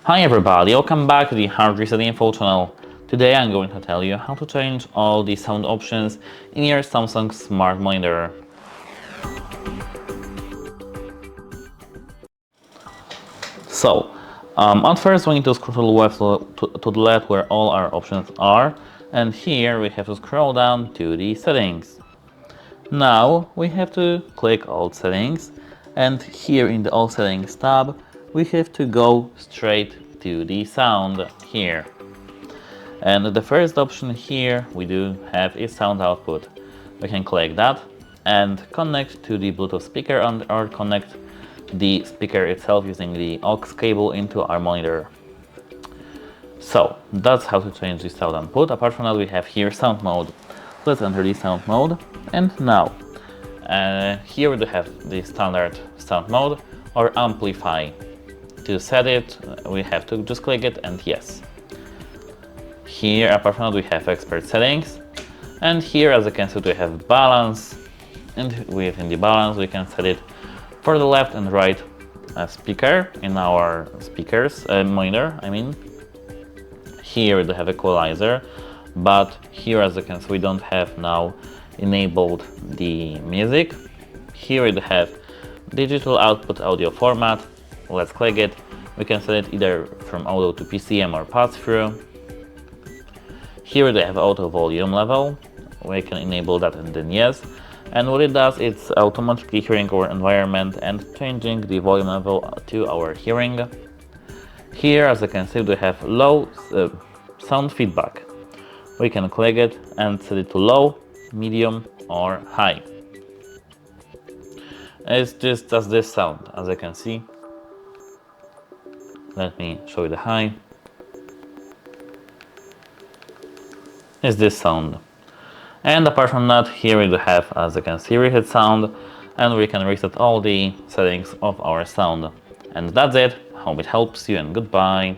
Hi everybody, welcome back to the Hard Reset Info channel. Today I'm going to tell you how to change all the sound options in your Samsung smart monitor. So, at first we need to scroll to the left, to the left where all our options are, and here we have to scroll down to the settings. Now we have to click all settings, and here in the all settings tab we have to go straight to the sound here. And the first option here we do have is sound output. We can click that and connect to the Bluetooth speaker or connect the speaker itself using the aux cable into our monitor. So that's how to change the sound output. Apart from that, we have here sound mode. Let's enter the sound mode, and now here we do have the standard sound mode or Amplify. To set it, we have to just click it and yes. Here, apart from that, we have expert settings, and here, as you can see, we have balance, and within the balance we can set it for the left and right speaker in our speakers monitor. Here we do have Equalizer, but here, as you can see, we don't have now enabled the music. Here we do have digital output audio format. Let's click it. We can set it either from auto to PCM or pass-through. Here we have auto volume level. We can enable that and then yes. And what it does, it's automatically hearing our environment and changing the volume level to our hearing. Here, as you can see, we have low sound feedback. We can click it and set it to low, medium or high. It's just as this sound, as you can see. Let me show you the high. Is this sound. And apart from that, here we do have, as you can see, reset sound, and we can reset all the settings of our sound. And that's it. Hope it helps you, and goodbye.